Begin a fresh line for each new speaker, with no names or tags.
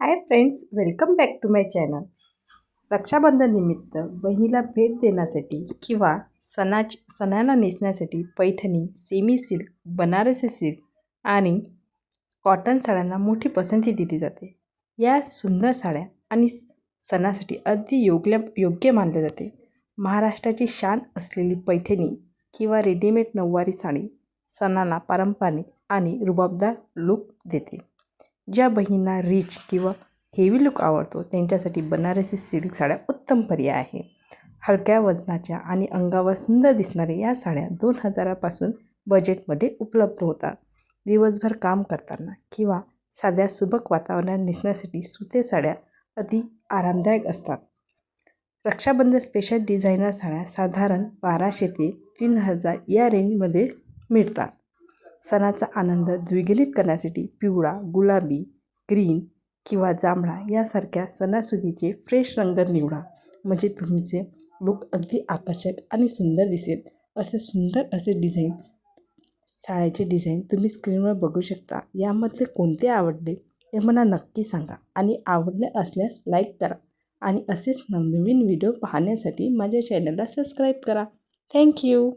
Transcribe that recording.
High friends, welcome back to my channel. Rakshabandhan निमित्त बहिणीला भेट देण्यासाठी किंवा सणाला नेसण्यासाठी Paithani, semi silk, Banarasi silk आणि कॉटन साड्यांना मोठी पसंती दिली जाते. या सुंदर साड्या आणि सणासाठी अगदी योग्य मानले जाते. महाराष्ट्राची शान असलेली पैठणी किंवा रेडीमेड नऊवारी साडी सणाला पारंपरिक आणि रुबाबदार लूक देते. ज्या बहिणींना रिच किंवा हेवी लुक आवडतो त्यांच्यासाठी बनारसी सिल्क साड्या उत्तम पर्याय आहे. हलक्या वजनाच्या आणि अंगावर सुंदर दिसणाऱ्या या साड्या 2000पासून बजेटमध्ये उपलब्ध होतात. दिवसभर काम करताना किंवा साध्या सुबक वातावरणात नेसण्यासाठी सुते साड्या अति आरामदायक असतात. रक्षाबंधन स्पेशल डिझायनर साड्या साधारण 1200 ते 3000 या रेंजमध्ये मिळतात. सणाचा आनंद द्विगुणित करण्यासाठी पिवळा, गुलाबी, ग्रीन किंवा जांभळा यासारख्या सणासुदीचे फ्रेश रंग निवडा. म्हणजे तुमचे लूक अगदी आकर्षक आणि सुंदर दिसेल. असे साड्याचे डिझाईन तुम्ही स्क्रीनवर बघू शकता. यामध्ये कोणते आवडले हे मला नक्की सांगा आणि आवडले असल्यास लाईक करा आणि असेच नवनवीन व्हिडिओ पाहण्यासाठी माझ्या चॅनलला सबस्क्राईब करा. थँक्यू.